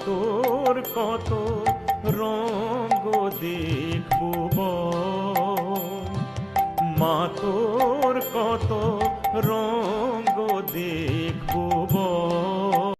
তোর কত রঙ্গ দেখবো বল, মা তোর কত রঙ্গ দেখবো বল।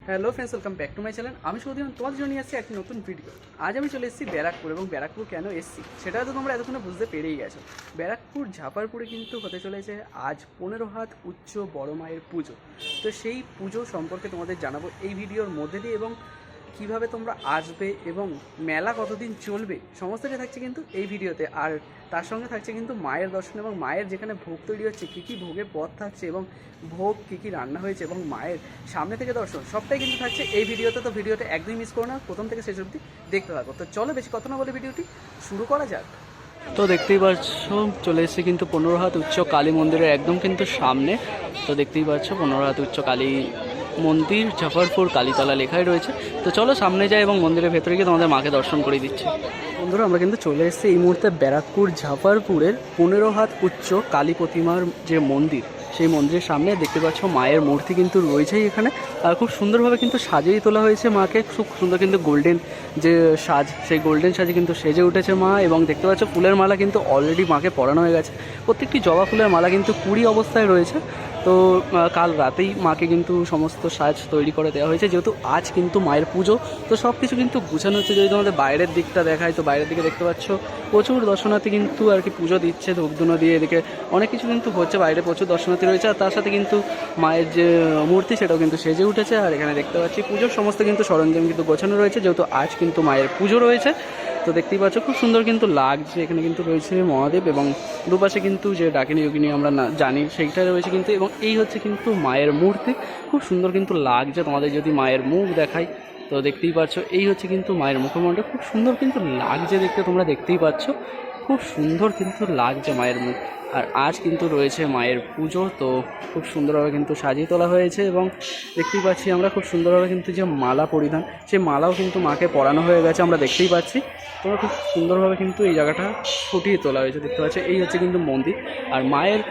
Hello friends, welcome back to my channel. আমি সৌদিন তোমাদের জন্য আসছি একটি নতুন ভিডিও। আজ আমি চলে এসেছি ব্যারাকপুর, এবং ব্যারাকপুর কেন এসেছি সেটা তো তোমরা এতক্ষণে বুঝতে পেরেই গেছো। ব্যারাকপুর ঝাপারপুরে কিন্তু হতে চলেছে আজ 15 হাত উচ্চ বড় মায়ের পুজো। তো সেই পুজো সম্পর্কে তোমাদের জানাবো এই ভিডিওর মধ্যে দিয়ে, এবং কিভাবে তোমরা আসবে এবং মেলা কতদিন চলবে সমস্তটা থাকছে কিন্তু এই ভিডিওতে। আর তার সঙ্গে থাকছে কিন্তু মায়ের দর্শন, এবং মায়ের যেখানে ভোগ তৈরি হচ্ছে, কী কী ভোগের পদ থাকছে, এবং ভোগ কী কী রান্না হয়েছে, এবং মায়ের সামনে থেকে দর্শন সবটাই কিন্তু থাকছে এই ভিডিওতে। তো ভিডিওটা একদমই মিস করো না, প্রথম থেকে শেষ অবধি দেখতে থাকো। তো চলো বেশি কথা না বলে ভিডিওটি শুরু করা যাক। তো দেখতেই পাচ্ছ চলে এসেছে কিন্তু 15 হাত উচ্চ কালী মন্দিরের একদম কিন্তু সামনে। তো দেখতেই পাচ্ছ 15 হাত উচ্চ কালী মন্দির, জাফরপুর, কালীতলা লেখাই রয়েছে। তো চলো সামনে যাই এবং মন্দিরের ভেতরে গিয়ে তোমাদের মাকে দর্শন করে দিচ্ছি। বন্ধুরা, আমরা কিন্তু চলে এসেছি এই মুহূর্তে ব্যারাকপুর জাফরপুরের 15 হাত উচ্চ কালী প্রতিমার যে মন্দির, সেই মন্দিরের সামনে দেখতে পাচ্ছ মায়ের মূর্তি কিন্তু রয়েছেই এখানে। আর খুব সুন্দরভাবে কিন্তু সাজিয়ে তোলা হয়েছে মাকে, খুব সুন্দর কিন্তু গোল্ডেন যে সাজ, সেই গোল্ডেন সাজে কিন্তু সেজে উঠেছে মা। এবং দেখতে পাচ্ছ ফুলের মালা কিন্তু অলরেডি মাকে পরানো হয়ে গেছে। প্রত্যেকটি জবা ফুলের মালা কিন্তু 20 অবস্থায় রয়েছে। তো কাল রাতেই মাকে কিন্তু সমস্ত সাজ তৈরি করে দেওয়া হয়েছে, যেহেতু আজ কিন্তু মায়ের পুজো। তো সব কিছু কিন্তু গুছানো হচ্ছে। যদি তোমাদের বাইরের দিকটা দেখায়, তো বাইরের দিকে দেখতে পাচ্ছ প্রচুর দর্শনার্থী কিন্তু আর কি পুজো দিচ্ছে, ধূপধুনো দিয়ে। এদিকে অনেক কিছু কিন্তু হচ্ছে, বাইরে প্রচুর দর্শনার্থী রয়েছে। আর তার সাথে কিন্তু মায়ের যে মূর্তি সেটাও কিন্তু সেজে উঠেছে। আর এখানে দেখতে পাচ্ছি পুজোর সমস্ত কিন্তু সরঞ্জাম কিন্তু গোছানো রয়েছে, যেহেতু আজ কিন্তু মায়ের পুজো রয়েছে। তো দেখতেই পাচ্ছ খুব সুন্দর কিন্তু লাগছে। এখানে কিন্তু রয়েছে মহাদেব, এবং দুপাশে কিন্তু যে ডাকিনী যোগিনী আমরা জানি সেইটা রয়েছে কিন্তু। এবং এই হচ্ছে কিন্তু মায়ের মূর্তি, খুব সুন্দর কিন্তু লাগছে। তোমাদের যদি মায়ের মুখ দেখাই, তো দেখতেই পাচ্ছ এই হচ্ছে কিন্তু মায়ের মুখমণ্ডল, খুব সুন্দর কিন্তু লাগছে দেখতে। তোমরা দেখতেই পাচ্ছ খুব সুন্দর কিন্তু লাগছে মায়ের মুখ। আর আজ কিন্তু রয়েছে মায়ের পুজো, তো খুব সুন্দরভাবে কিন্তু সাজিয়ে তোলা হয়েছে। এবং দেখতেই পাচ্ছি আমরা খুব সুন্দরভাবে কিন্তু যে মালা পরিধান, সেই মালাও কিন্তু মাকে পরানো হয়ে গেছে, আমরা দেখতেই পাচ্ছি। তোমরা খুব সুন্দরভাবে কিন্তু এই জায়গাটা ফুটিয়ে তোলা হয়েছে, দেখতে পাচ্ছ। এই হচ্ছে কিন্তু মন্দির। আর মায়ের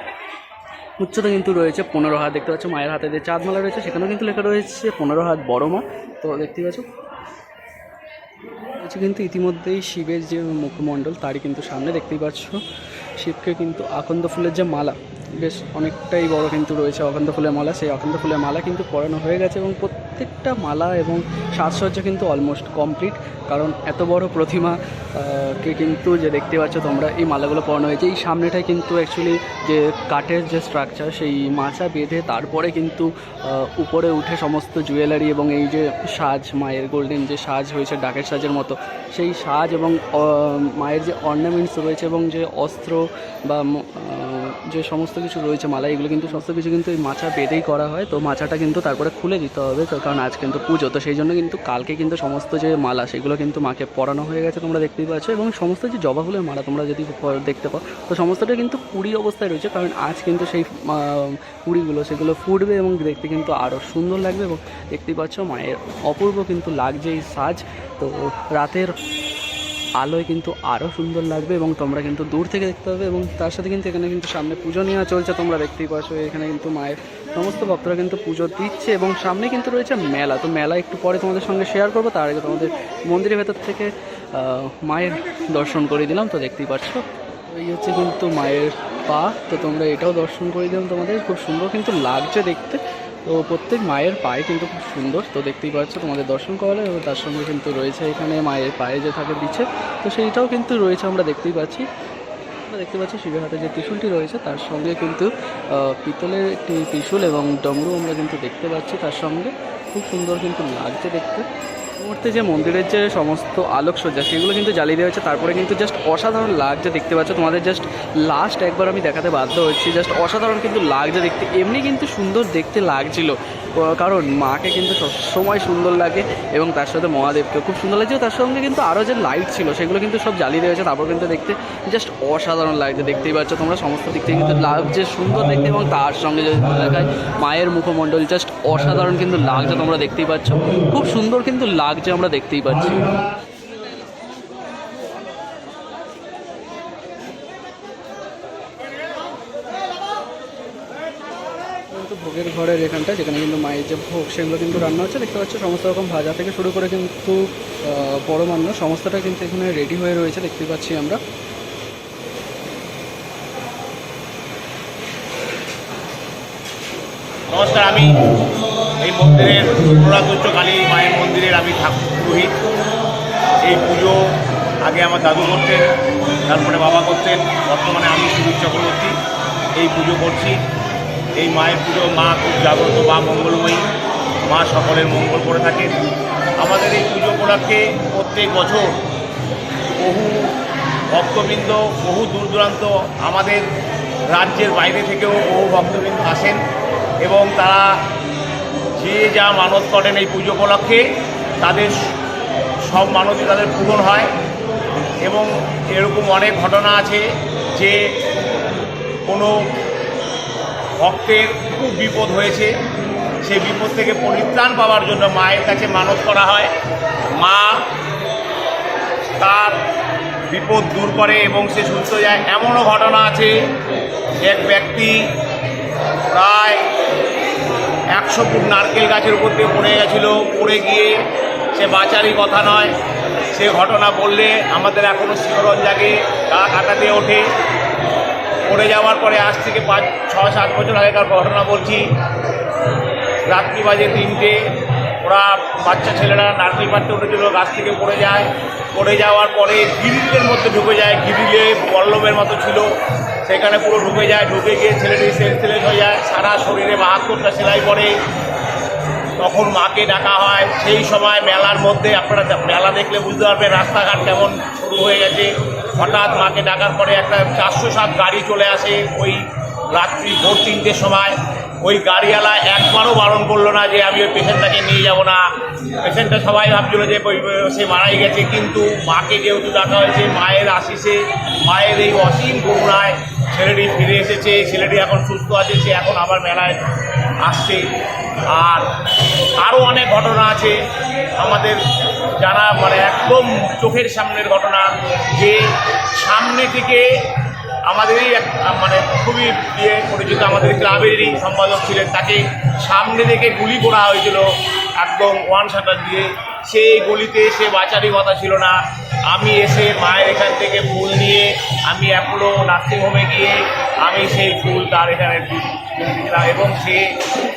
উচ্চতা কিন্তু রয়েছে 15 হাত। দেখতে পাচ্ছ মায়ের হাতে যে চাঁদমালা রয়েছে সেখানেও কিন্তু লেখা রয়েছে 15 হাত বড় মা। তো দেখতেই পাচ্ছ কিন্তু ইতিমধ্যেই শিবের যে মুখমণ্ডল, তারই কিন্তু সামনে দেখতেই পাচ্ছ শিবকে কিন্তু আকন্দ ফুলের যে মালা, বেশ অনেকটাই বড় কিন্তু রয়েছে আকন্দ ফুলের মালা, সেই আকন্দ ফুলের মালা কিন্তু পরানো হয়ে গেছে। এবং প্রত্যেকটা মালা এবং সাজসজ্জা কিন্তু অলমোস্ট কমপ্লিট, কারণ এত বড় প্রতিমা কে কিন্তু যে দেখতে পাচ্ছ তোমরা এই মালাগুলো পরানো হয়েছে। এই সামনেটাই কিন্তু অ্যাকচুয়ালি যে কাঠের যে স্ট্রাকচার, সেই মাচা বেঁধে তারপরে কিন্তু উপরে উঠে সমস্ত জুয়েলারি এবং এই যে সাজ, মায়ের গোল্ডেন যে সাজ হয়েছে ডাকের সাজের মতো, সেই সাজ এবং মায়ের যে অর্নামেন্টস রয়েছে এবং যে অস্ত্র বা যে সমস্ত কিছু রয়েছে মালা, এগুলো কিন্তু সমস্ত কিছু কিন্তু এই মাচা বেঁধেই করা হয়। তো মাচাটা কিন্তু তারপরে খুলে দিতে হবে, তো কারণ আজ কিন্তু পুজো। তো সেই জন্য কিন্তু কালকে কিন্তু সমস্ত যে মালা সেগুলো কিন্তু মাকে পরানো হয়ে গেছে, তোমরা দেখতেই পাচ্ছ। এবং সমস্ত যে জবা ফুলের মালা তোমরা যদি দেখতে পাও, তো সমস্তটা কিন্তু 20 অবস্থায় রয়েছে, কারণ আজ কিন্তু সেই কুড়িগুলো সেগুলো ফুটবে এবং দেখতে কিন্তু আরও সুন্দর লাগবে। এবং দেখতেই পাচ্ছ মায়ের অপূর্ব কিন্তু লাগছে এই সাজ। তো রাতের আলোয় কিন্তু আরও সুন্দর লাগবে, এবং তোমরা কিন্তু দূর থেকে দেখতে হবে। এবং তার সাথে কিন্তু এখানে কিন্তু সামনে পুজো নেওয়া চলছে, তোমরা দেখতেই পাচ্ছ। এখানে কিন্তু মায়ের সমস্ত ভক্তরা কিন্তু পুজো দিচ্ছে, এবং সামনে কিন্তু রয়েছে মেলা। তো মেলা একটু পরে তোমাদের সঙ্গে শেয়ার করবো। তার আগে তোমাদের মন্দিরের ভেতর থেকে মায়ের দর্শন করে দিলাম। তো দেখতেই পাচ্ছ এই হচ্ছে কিন্তু মায়ের পা। তো তোমরা এটাও দর্শন করে দিলাম তোমাদের, খুব সুন্দর কিন্তু লাগছে দেখতে। তো প্রত্যেক মায়ের পায়ে কিন্তু খুব সুন্দর, তো দেখতেই পাচ্ছ তোমাদের দর্শন করালে। এবং তার সঙ্গে কিন্তু রয়েছে এখানে মায়ের পায়ে যে থাকে দিচ্ছে, তো সেইটাও কিন্তু রয়েছে, আমরা দেখতেই পাচ্ছি। আমরা দেখতে পাচ্ছি শিবের হাতে যে ত্রিশূলটি রয়েছে, তার সঙ্গে কিন্তু পিতলের একটি ত্রিশূল এবং ডমরু আমরা কিন্তু দেখতে পাচ্ছি তার সঙ্গে। খুব সুন্দর কিন্তু লাগছে দেখতে। মুহূর্তে যে মন্দিরের যে সমস্ত আলোকসজ্জা সেগুলো কিন্তু জ্বালিয়ে দেওয়া হয়েছে, তারপরে কিন্তু জাস্ট অসাধারণ লাগছে দেখতে পাচ্ছ। তোমাদের জাস্ট লাস্ট একবার আমি দেখাতে বাধ্য হচ্ছি, জাস্ট অসাধারণ কিন্তু লাগছে দেখতে। এমনি কিন্তু সুন্দর দেখতে লাগছিল, কারণ মাকে কিন্তু সবসময় সুন্দর লাগে, এবং তার সাথে মহাদেবকে খুব সুন্দর লাগছে। তার সঙ্গে কিন্তু আরও যে লাইট ছিল সেগুলো কিন্তু সব জ্বালিয়ে দেওয়া হয়েছে, তারপর কিন্তু দেখতে জাস্ট অসাধারণ লাগছে। দেখতেই পাচ্ছ তোমরা সমস্ত দিক থেকে কিন্তু লাগছে সুন্দর দেখতে। এবং তার সঙ্গে যদি দেখায় মায়ের মুখমণ্ডল, জাস্ট অসাধারণ কিন্তু লাগছে, তোমরা দেখতেই পাচ্ছ। খুব সুন্দর কিন্তু লাগছে, আমরা দেখতেই পাচ্ছি। কিন্তু ভোগের ভোগের ঘরের এখানটা, যেখানে কিন্তু মায়ের যে ভোগ সেগুলো কিন্তু রান্না হচ্ছে। দেখতে পাচ্ছ সমস্ত রকম ভাজা থেকে শুরু করে কিন্তু পরমান্ন সমস্তটা কিন্তু এখানে রেডি হয়ে রয়েছে, দেখতে পাচ্ছি আমরা। নমস্কার, আমি এই মন্দিরের পুরাতোচ্চ কালী মায়ের মন্দিরের আমি ঠাকুর পুরোহিত। এই পুজো আগে আমার দাদু করতেন, তারপরে বাবা করতেন, বর্তমানে আমি সুবীর চক্রবর্তী এই পুজো করছি। এই মায়ের পুজো, মা খুব জাগ্রত, মা মঙ্গলময়ী, মা সকলের মঙ্গল করে থাকেন। আমাদের এই পুজো উপলক্ষে প্রত্যেক বছর বহু ভক্তবৃন্দ, বহু দূর দূরান্ত, আমাদের রাজ্যের বাইরে থেকেও বহু ভক্তবৃন্দ আসেন এবং তারা যে যা মানত করেন এই পুজো উপলক্ষে তাদের সব মানতই তাদের পূরণ হয়। এবং এরকম অনেক ঘটনা আছে যে কোনো ভক্তের খুব বিপদ হয়েছে, সেই বিপদ থেকে পরিত্রাণ পাওয়ার জন্য মায়ের কাছে মানত করা হয়। মা তার বিপদ দূর করে এবং সে সুস্থ যায়। এমনও ঘটনা আছে, এক ব্যক্তি প্রায় 100 ফুট নারকেল গাছের উপর দিয়ে পড়ে গেছিল, পড়ে গিয়ে সে বাঁচারই কথা নয়। সে ঘটনা বললে আমাদের এখনও শিহরণ জাগে, গা কাটা দিয়ে ওঠে। পড়ে যাওয়ার পরে আজ থেকে 5-6-7 বছর আগেকার ঘটনা বলছি। রাত্রি বাজে 3টে, ওরা বাচ্চা ছেলেরা নারকেল পাড়তে উঠেছিল, গাছ থেকে পড়ে যায়। পড়ে যাওয়ার পরে গ্রিলের মধ্যে ঢুকে যায়, গ্রিলে বল্লমের মতো ছিল, সেখানে পুরো ঢুকে যায়। ঢুকে গিয়ে ছেলেটি সেন্সলেস হয়ে যায়, সারা শরীরে 72টা সেলাই পড়ে। তখন মাকে ডাকা হয়। সেই সময় মেলার মধ্যে, আপনারা মেলা দেখলে বুঝতে পারবেন রাস্তাঘাট কেমন শুরু হয়ে গেছে। হঠাৎ মাকে ডাকার পরে একটা 407 গাড়ি চলে আসে ওই রাত্রি ভোর 3টের সময়। ওই গাড়িওয়ালা একবারও বারণ করলো না যে আমি ওই পেশেন্টটাকে নিয়ে যাব না। পেশেন্টটা সবাই ভাবছিল যে সে মারাই গেছে, কিন্তু মাকে যেহেতু ডাকা হয়েছে, মায়ের আশিসে, মায়ের এই অসীম করুণায় ছেলেটি ফিরে এসেছে। ছেলেটি এখন সুস্থ আছে, সে এখন আবার মেলায় আসছে। আর আরও অনেক ঘটনা আছে আমাদের জানা, মানে একদম চোখের সামনের ঘটনা, যে সামনে থেকে আমাদেরই এক মানে খুবই পরিচিত আমাদের ক্লাবেরই সম্পাদক ছিলেন, তাকে সামনে থেকে গুলি করা হয়েছিল একদম 1 শাটার দিয়ে। সেই গুলিতে সে বাঁচারই কথা ছিল না। আমি এসে মায়ের এখান থেকে ফুল নিয়ে আমি অ্যাপোলো নার্সিংহোমে গিয়ে আমি সেই ফুল তার এখানে দিলাম এবং সে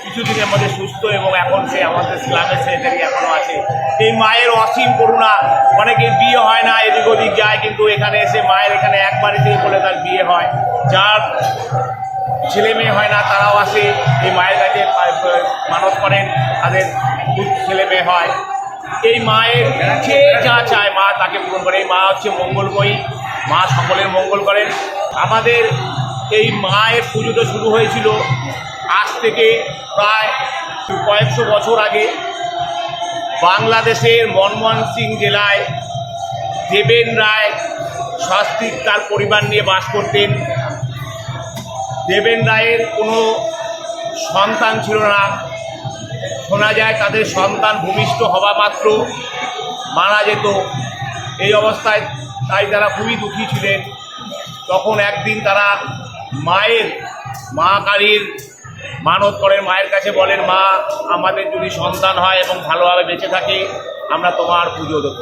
কিছুদিনের মধ্যে সুস্থ এবং এখন সে আমাদের ক্লাবের সেক্রেটারি এখনও আছে। এই মায়ের অসীম করুণা, অনেকের বিয়ে হয় না, এদিক ওদিক যায়, কিন্তু এখানে এসে মায়ের এখানে একবার এসে বলে তার বিয়ে হয়। যার ছেলে মেয়ে হয় না তারাও আসে এই মায়ের কাছে মানত করেন, তাদের ছেলে মেয়ে হয়। এই মায়ের যে যা চায় মা তাকে পূরণ করে। এই মা হচ্ছে মঙ্গলময়ী, মা সকলের মঙ্গল করেন। আমাদের এই মায়ের পুজোটা শুরু হয়েছিল আজ থেকে প্রায় কয়েকশো বছর আগে। বাংলাদেশের মনমোহন সিং জেলায় দেবেন রায় শাস্ত্রী তার পরিবার নিয়ে বাস করতেন। দেবেন রায়ের কোনো সন্তান ছিল না। শোনা যায় তাদের সন্তান ভূমিষ্ঠ হওয়া মাত্র মারা যেত। এই অবস্থায় তাই তারা খুবই দুঃখী ছিলেন। তখন একদিন তারা মা কালীর মানত করেন, মায়ের কাছে বলেন, মা আমাদের যদি সন্তান হয় এবং ভালোভাবে বেঁচে থাকে আমরা তোমার পুজো দেব।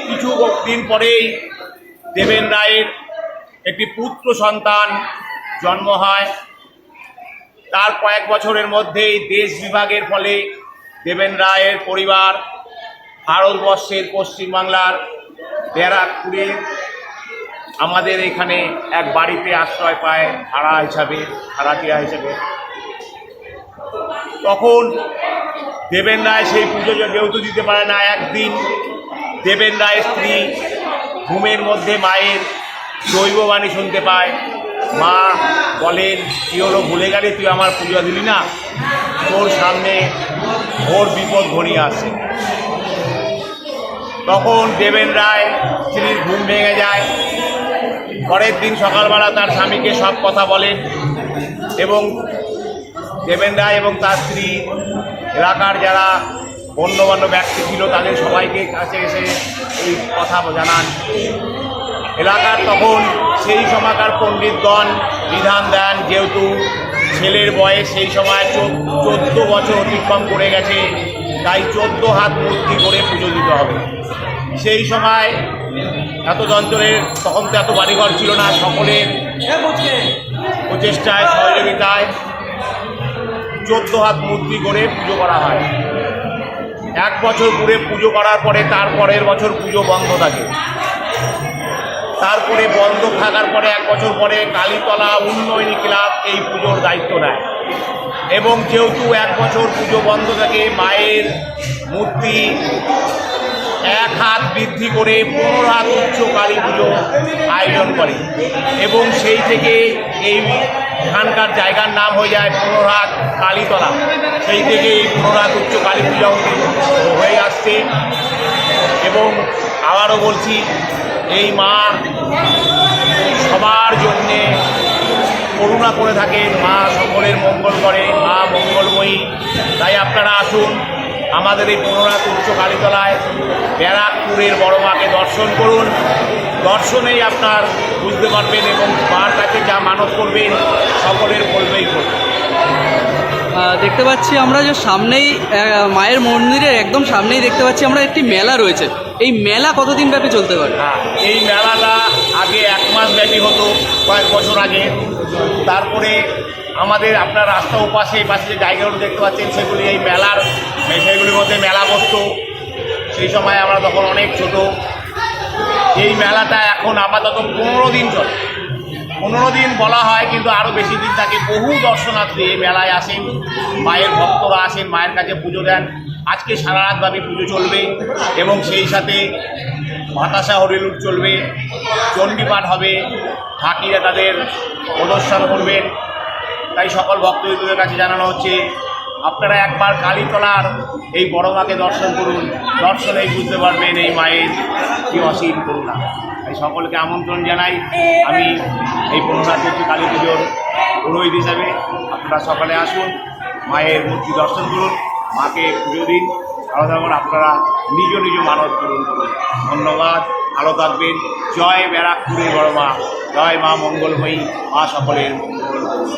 কিছু দিন পরেই দেবেন রায়ের একটি পুত্র সন্তান জন্ম হয়। তার কয়েক বছরের মধ্যেই দেশ বিভাগের ফলে দেবেন রায়ের পরিবার ভারতবর্ষের পশ্চিমবাংলার ব্যারাকপুরে আমাদের এখানে এক বাড়িতে আশ্রয় পায় ভাড়াটিয়া হিসাবে। তখন দেবেন রায় সেই পুজো যেহেতু দিতে পারে না, একদিন দেবেন রায়ের স্ত্রী ঘুমের মধ্যে মায়ের দৈববাণী শুনতে পায়। মা বলেন, কি হলো, ভুলে গেলি তুই আমার পুজো দিলি না, তোর সামনে ওর বিপদ ঘনিয়ে আসে। তখন দেবেন রায় স্ত্রীর ঘুম ভেঙে যায়। পরের দিন সকালবেলা তার স্বামীকে সব কথা বলেন এবং দেবেন রায় এবং তার স্ত্রী এলাকার যারা গণ্যমান্য ব্যক্তি ছিল তাদের সবাইকে কাছে এসে এই কথা জানান। এলাকার তখন সেই সময়কার পণ্ডিতগণ বিধান দেন, যেহেতু ছেলের বয়স সেই সময় 14 বছর অতিক্রম করে গেছে, তাই 14 হাত মূর্তি করে পুজো দিতে হবে। সেই সময় এত যন্ত্রের, তখন তো এত বাড়িঘর ছিল না, সকলের প্রচেষ্টায় সহযোগিতায় 14 হাত মূর্তি করে পুজো করা হয়। 1 বছর পুরে পুজো করার পরে তার পরের বছর পুজো বন্ধ থাকে। তারপরে বন্ধ থাকার পরে 1 বছর পরে কালীতলা উন্নয়নী ক্লাব এই পুজোর দায়িত্ব নেয় এবং যেহেতু 1 বছর পুজো বন্ধ থাকে, মায়ের মূর্তি 1 হাত বৃদ্ধি করে 15 হাত উচ্চ কালী পুজো আয়োজন করে এবং সেই থেকে এইখানকার জায়গার নাম হয়ে যায় 15 হাত কালীতলা। সেই থেকে এই 15 হাত উচ্চ কালী পূজা হয়ে আসছে। এবং আবারও বলছি, এই মা সবার জন্যে করুণা করে থাকেন, মা সকলের মঙ্গল করে, মা মঙ্গলময়ী। তাই আপনারা আসুন আমাদের এই 15 হাত উচ্চ কালীতলায় ব্যারাকপুরের বড় মাকে দর্শন করুন। দর্শনেই আপনার বুঝতে পারবেন এবং মার কাছে যা মানত করবেন সকলের বলবেই করবেন। দেখতে পাচ্ছি আমরা যে সামনেই মায়ের মন্দিরের একদম সামনেই দেখতে পাচ্ছি আমরা একটি মেলা রয়েছে। এই মেলা কতদিন ব্যাপী চলতে পারে? এই মেলাটা আগে 1 মাস ব্যাপী হতো, কয়েক বছর আগে। তারপরে আমাদের আপনার রাস্তা ওপাশে পাশে যে জায়গাগুলো দেখতে পাচ্ছেন সেগুলি এই সেগুলির মধ্যে মেলা বসতো। সেই সময় আমরা তখন অনেক ছোট। এই মেলাটা এখন আপাতত 15 দিন চলে। 15 দিন বলা হয়, কিন্তু আরও বেশি দিন থাকে। বহু দর্শনার্থী এই মেলায় আসেন, মায়ের ভক্তরা আসেন, মায়ের কাছে পুজো দেন। আজকে সারা রাতব্যাপী পুজো চলবে এবং সেই সাথে বাতাসা হরিলুট চলবে, চণ্ডীপাঠ হবে, ঠাকিরা তাদের প্রদর্শন করবেন। তাই সকল ভক্তদের কাছে জানানো হচ্ছে, আপনারা একবার কালীতলার এই বড় মাকে দর্শন করুন। দর্শনেই বুঝতে পারবেন এই মায়ের কি অসীম করুণা। তাই সকলকে আমন্ত্রণ জানাই। আমি এই 15 হাত উচ্চ কালী পুজোর পুরোহিত হিসাবে। আপনারা সকালে আসুন, মায়ের মূর্তি দর্শন করুন, মাকে পুজো দিন। আলাদা করে আপনারা নিজ নিজ মানত পূরণ করুন। ধন্যবাদ, ভালো থাকবেন। জয় ব্যারাকপুরের বড় মা, জয় মা মঙ্গলময়ী, মা সকলের মঙ্গল করুন।